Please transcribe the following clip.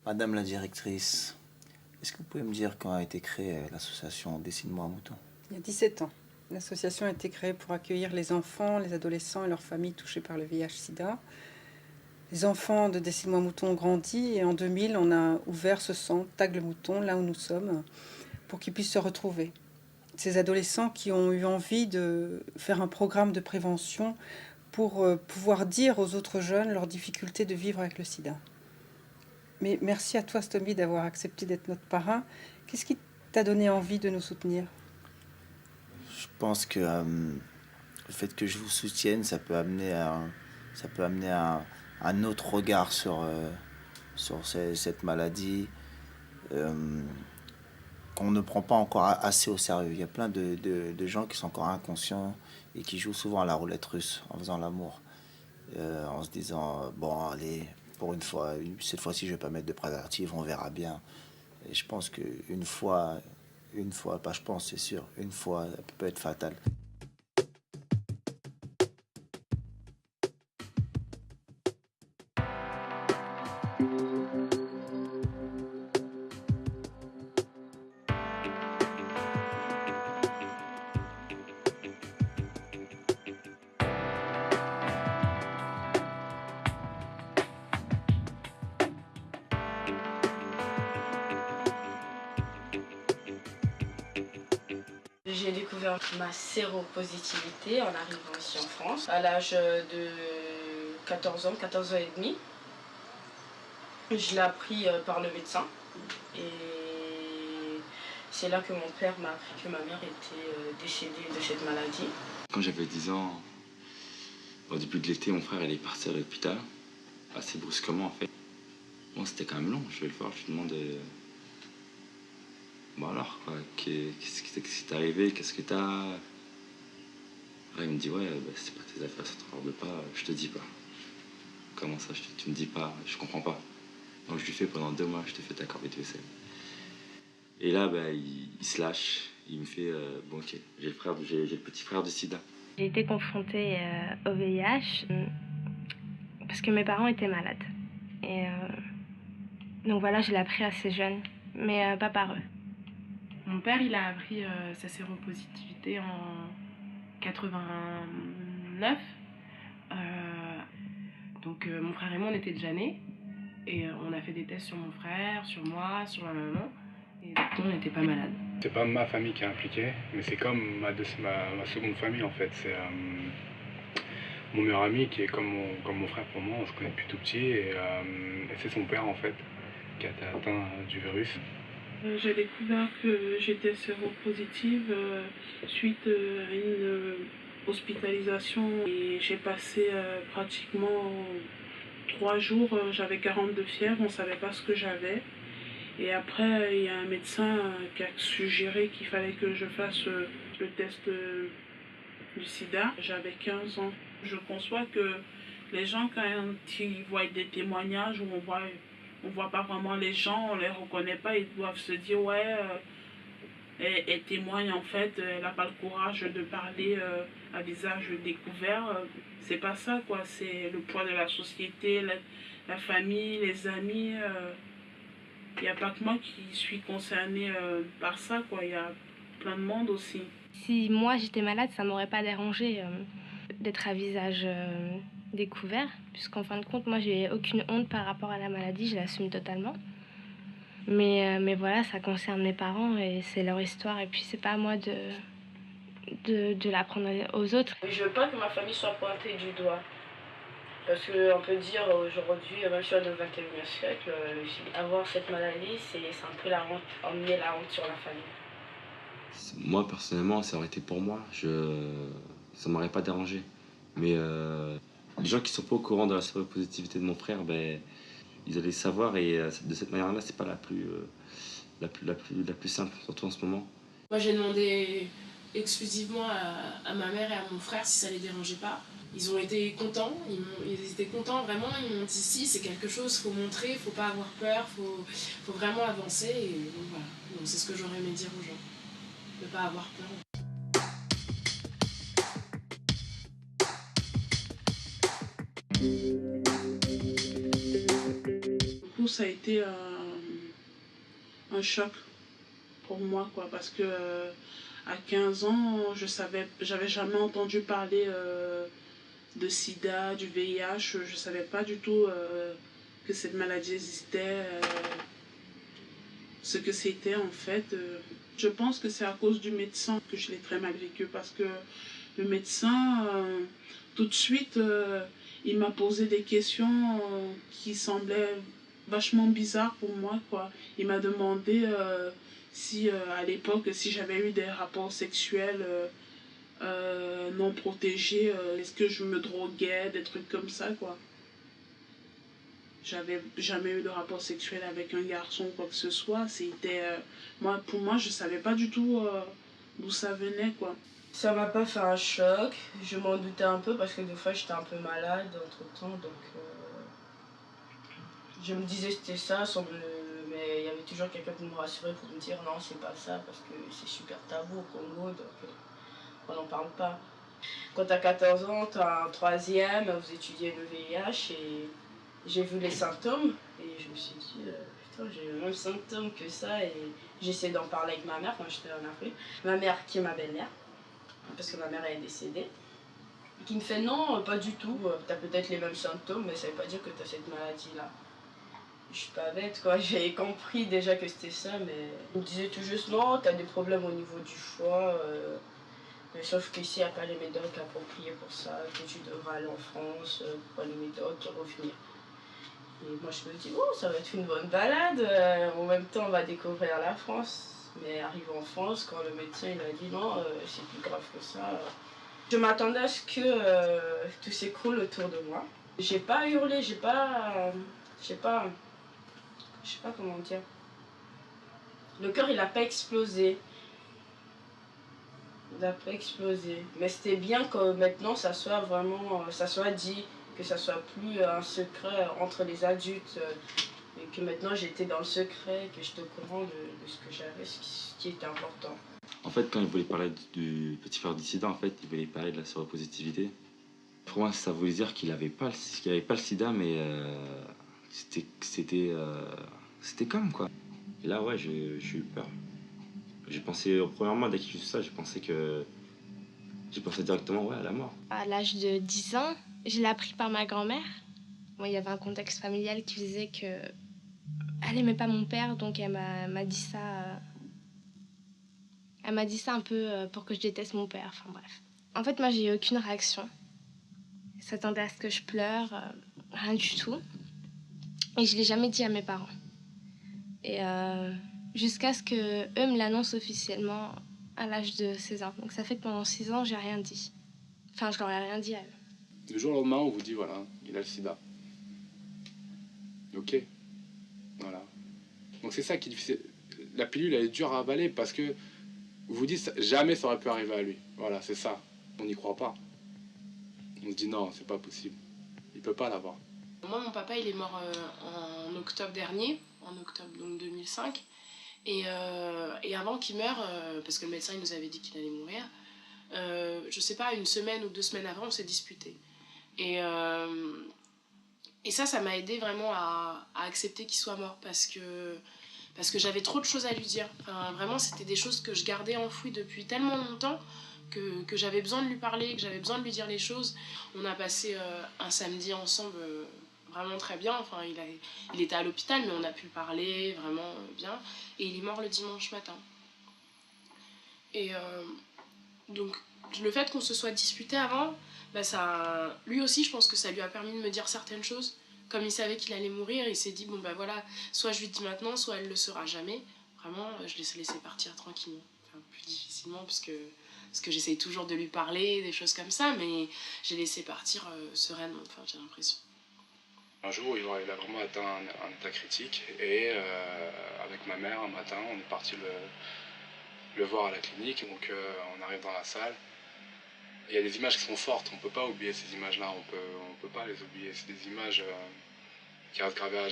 Madame la directrice, est-ce que vous pouvez me dire quand a été créée l'association Dessine-moi un mouton? Il y a 17 ans. L'association a été créée pour accueillir les enfants, les adolescents et leurs familles touchés par le VIH-Sida. Les enfants de Dessine-moi un mouton ont grandi et en 2000, on a ouvert ce centre, Tag le mouton, là où nous sommes, pour qu'ils puissent se retrouver. Ces adolescents qui ont eu envie de faire un programme de prévention pour pouvoir dire aux autres jeunes leurs difficultés de vivre avec le sida. Mais merci à toi, Stomy, d'avoir accepté d'être notre parrain. Qu'est-ce qui t'a donné envie de nous soutenir? Je pense que le fait que je vous soutienne, ça peut amener un autre regard sur cette maladie qu'on ne prend pas encore assez au sérieux. Il y a plein de gens qui sont encore inconscients et qui jouent souvent à la roulette russe en faisant l'amour. En se disant, bon, allez, pour une fois, cette fois-ci, je vais pas mettre de préservatif, on verra bien. Et je pense une fois, pas je pense, c'est sûr, une fois, ça peut être fatal. J'ai découvert ma séropositivité en arrivant ici en France à l'âge de 14 ans et demi. Je l'ai appris par le médecin et c'est là que mon père m'a appris que ma mère était décédée de cette maladie. Quand j'avais 10 ans, au début de l'été, mon frère est parti à l'hôpital, assez brusquement en fait. Bon, c'était quand même long, je vais le voir, je lui demande bon alors, quoi, qu'est-ce qui t'est arrivé, qu'est-ce que t'as. Après, il me dit ouais, bah, c'est pas tes affaires, ça te regarde pas, je te dis pas. Comment ça, tu me dis pas, je comprends pas. Donc je lui fais pendant 2 mois, je te fais ta corvée de vaisselle. Et là, bah, il se lâche, il me fait bon ok, j'ai le petit frère de sida. J'ai été confrontée au VIH parce que mes parents étaient malades. Et donc voilà, je l'ai appris assez jeune, mais pas par eux. Mon père, il a appris sa séropositivité en 89. Donc mon frère et moi, on était déjà nés. Et on a fait des tests sur mon frère, sur moi, sur ma maman. Et du coup, on n'était pas malades. C'est pas ma famille qui est impliquée, mais c'est comme ma seconde famille en fait. C'est mon meilleur ami qui est comme mon frère pour moi, on se connaît depuis tout petit. Et c'est son père en fait qui a été atteint du virus. J'ai découvert que j'étais séropositive suite à une hospitalisation et j'ai passé pratiquement 3 jours, j'avais 42 fièvre, on ne savait pas ce que j'avais. Et après, il y a un médecin qui a suggéré qu'il fallait que je fasse le test du sida. J'avais 15 ans. Je conçois que les gens, quand ils voient des témoignages où on voit pas vraiment les gens, on les reconnaît pas, ils doivent se dire ouais, elle témoigne en fait, elle n'a pas le courage de parler à visage découvert. C'est pas ça quoi, c'est le poids de la société, la famille, les amis. Il n'y a pas que moi qui suis concernée par ça quoi, il y a plein de monde aussi. Si moi j'étais malade, ça m'aurait pas dérangé d'être à visage découvert, puisqu'en fin de compte, moi j'ai aucune honte par rapport à la maladie, je l'assume totalement. Mais voilà, ça concerne mes parents et c'est leur histoire, et puis c'est pas à moi de l'apprendre aux autres. Je veux pas que ma famille soit pointée du doigt. Parce qu'on peut dire aujourd'hui, même si on est au XXIe siècle, avoir cette maladie, c'est un peu la honte, emmener la honte sur la famille. Moi, personnellement, ça aurait été pour moi, ça m'aurait pas dérangé. Mais les gens qui sont pas au courant de la séropositivité de mon frère, ben, ils allaient savoir et de cette manière-là, c'est pas la plus simple, surtout en ce moment. Moi, j'ai demandé exclusivement à ma mère et à mon frère si ça les dérangeait pas. Ils ont été contents, ils étaient contents vraiment, ils m'ont dit si, c'est quelque chose, faut montrer, faut pas avoir peur, faut vraiment avancer. Et donc voilà, donc, c'est ce que j'aurais aimé dire aux gens, de pas avoir peur. ça a été un choc pour moi, quoi, parce que à 15 ans, j'avais jamais entendu parler de sida, du VIH, je savais pas du tout que cette maladie existait, ce que c'était en fait. Je pense que c'est à cause du médecin que je l'ai très mal vécu, parce que le médecin, tout de suite, il m'a posé des questions qui semblaient vachement bizarres pour moi, quoi. Il m'a demandé si, à l'époque, si j'avais eu des rapports sexuels non protégés, est-ce que je me droguais, des trucs comme ça, quoi. J'avais jamais eu de rapport sexuel avec un garçon ou quoi que ce soit. C'était, pour moi, je savais pas du tout d'où ça venait, quoi. Ça m'a pas fait un choc, je m'en doutais un peu parce que des fois j'étais un peu malade entre temps, donc je me disais c'était ça, mais il y avait toujours quelqu'un pour me rassurer, pour me dire non c'est pas ça parce que c'est super tabou au Congo, donc on n'en parle pas. Quand t'as 14 ans, t'as un troisième, vous étudiez le VIH et j'ai vu les symptômes et je me suis dit putain j'ai les mêmes symptômes que ça, et j'ai essayé d'en parler avec ma mère quand j'étais en Afrique. Ma mère qui est ma belle-mère, parce que ma mère est décédée, qui me fait non, pas du tout, t'as peut-être les mêmes symptômes, mais ça veut pas dire que t'as cette maladie-là. Je suis pas bête, quoi, j'ai compris déjà que c'était ça, mais on me disait tout juste non, t'as des problèmes au niveau du foie, mais sauf qu'ici, il n'y a pas les médocs appropriés pour ça, que tu devras aller en France, pour les médocs et revenir. Et moi je me dis, oh, ça va être une bonne balade, en même temps on va découvrir la France. Mais arrivé en France, quand le médecin il a dit non, c'est plus grave que ça. Je m'attendais à ce que tout s'écroule autour de moi. J'ai pas hurlé, je sais pas comment dire. Le cœur il a pas explosé. Il n'a pas explosé. Mais c'était bien que maintenant ça soit vraiment, ça soit dit, que ça soit plus un secret entre les adultes. Et que maintenant j'étais dans le secret, que j'étais au courant de ce que j'avais, ce qui était important. En fait, quand il voulait parler du petit frère du sida, en fait, il voulait parler de la séropositivité. Pour moi, ça voulait dire qu'il avait pas le sida, mais c'était comme, quoi. Et là, ouais, j'ai eu peur. J'ai pensé, premièrement, dès qu'il a vu ça, j'ai pensé directement, ouais, à la mort. À l'âge de 10 ans, je l'ai appris par ma grand-mère. Bon, il y avait un contexte familial qui faisait que elle aimait pas mon père, donc elle m'a dit ça. Elle m'a dit ça un peu pour que je déteste mon père. Enfin bref. En fait, moi, j'ai eu aucune réaction. Elle s'attendait à ce que je pleure, rien du tout. Et je l'ai jamais dit à mes parents. Et jusqu'à ce que eux me l'annoncent officiellement à l'âge de 16 ans. Donc ça fait que pendant 6 ans, j'ai rien dit. Enfin, je leur ai rien dit à eux. Du jour au lendemain, on vous dit voilà, il a le sida. Ok. Voilà. Donc c'est ça qui est difficile. La pilule, elle est dure à avaler parce que vous vous dites jamais ça aurait pu arriver à lui. Voilà, c'est ça. On n'y croit pas. On se dit non, c'est pas possible. Il peut pas l'avoir. Moi, mon papa, il est mort en octobre dernier, en octobre donc 2005. Et avant qu'il meure, parce que le médecin il nous avait dit qu'il allait mourir, je sais pas, 1 semaine ou 2 semaines avant, on s'est disputés. Et ça m'a aidé vraiment à accepter qu'il soit mort, parce que j'avais trop de choses à lui dire. Enfin, vraiment, c'était des choses que je gardais enfouies depuis tellement longtemps que j'avais besoin de lui parler, que j'avais besoin de lui dire les choses. On a passé un samedi ensemble vraiment très bien. Enfin, il était à l'hôpital, mais on a pu parler vraiment bien. Et il est mort le dimanche matin. Et donc, le fait qu'on se soit disputé avant, bah lui aussi, je pense que ça lui a permis de me dire certaines choses. Comme il savait qu'il allait mourir, il s'est dit, bon bah voilà, soit je lui dis maintenant, soit elle le saura jamais. Vraiment, je l'ai laissé partir tranquillement. Enfin, plus difficilement, parce que j'essaye toujours de lui parler, des choses comme ça, mais j'ai laissé partir sereinement, enfin, j'ai l'impression. Un jour, il a vraiment atteint un état critique et avec ma mère, un matin, on est parti le voir à la clinique. Donc on arrive dans la salle. Il y a des images qui sont fortes, on ne peut pas oublier ces images-là, on peut pas les oublier. C'est des images qui restent gravées à jamais.